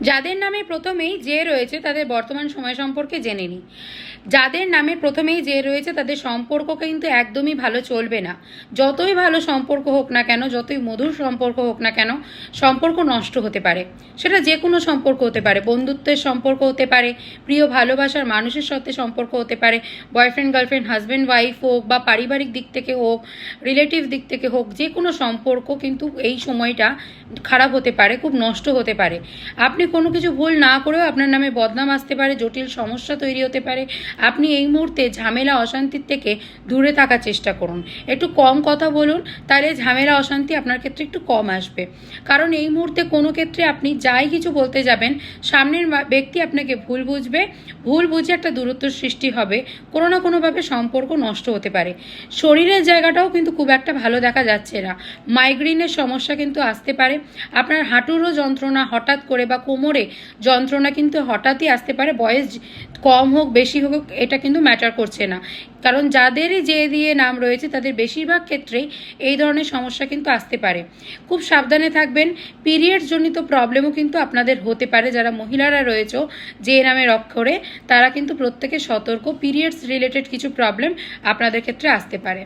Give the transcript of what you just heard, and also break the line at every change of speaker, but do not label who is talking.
যাদের নামে প্রথমেই যে রয়েছে তাদের বর্তমান সময় সম্পর্কে জেনে নিই। যাদের নামে প্রথমেই যে রয়েছে তাদের সম্পর্ক কিন্তু একদমই ভালো চলবে না। যতই ভালো সম্পর্ক হোক না কেন, যতই মধুর সম্পর্ক হোক না কেন, সম্পর্ক নষ্ট হতে পারে। সেটা যে কোনো সম্পর্ক হতে পারে, বন্ধুত্বের সম্পর্ক হতে পারে, প্রিয় ভালোবাসার মানুষের সাথে সম্পর্ক হতে পারে, বয়ফ্রেন্ড গার্লফ্রেন্ড হাজব্যান্ড ওয়াইফ হোক, বা পারিবারিক দিক থেকে হোক, রিলেটিভ দিক থেকে হোক, যে কোনো সম্পর্ক কিন্তু এই সময়টা খারাপ হতে পারে, খুব নষ্ট হতে পারে। আপনি কোনো কিছু ভুল না করেও আপনার নামে বদনাম আসতে পারে, জটিল সমস্যা তৈরি হতে পারে। আপনি এই মুহূর্তে ঝামেলা অশান্তির থেকে দূরে থাকার চেষ্টা করুন, একটু কম কথা বলুন, তাহলে ঝামেলা অশান্তি আপনার ক্ষেত্রে একটু কম আসবে। কারণ এই মুহূর্তে কোনো ক্ষেত্রে আপনি যাই কিছু বলতে যাবেন, সামনের ব্যক্তি আপনাকে ভুল বুঝবে, ভুল বুঝে একটা দূরত্ব সৃষ্টি হবে, কোনো না কোনোভাবে সম্পর্ক নষ্ট হতে পারে। শরীরের জায়গাটাও কিন্তু খুব একটা ভালো দেখা যাচ্ছে না, মাইগ্রেনের সমস্যা কিন্তু আসতে পারে। আপনার হাঁটুরও যন্ত্রণা হঠাৎ করে, বা কোমরে যন্ত্রণা কিন্তু হঠাৎই আসতে পারে। বয়স কম হোক বেশি হোক এটা কিন্তু ম্যাটার করছে না, কারণ যাদেরই যে দিয়ে নাম রয়েছে তাদের বেশিরভাগ ক্ষেত্রেই এই ধরনের সমস্যা কিন্তু আসতে পারে। খুব সাবধানে থাকবেন। পিরিয়ডস জনিত প্রবলেমও কিন্তু আপনাদের হতে পারে। যারা মহিলারা রয়েছে যে নামের অক্ষরে, তারা কিন্তু প্রত্যেকে সতর্ক, পিরিয়ডস রিলেটেড কিছু প্রবলেম আপনাদের ক্ষেত্রে আসতে পারে।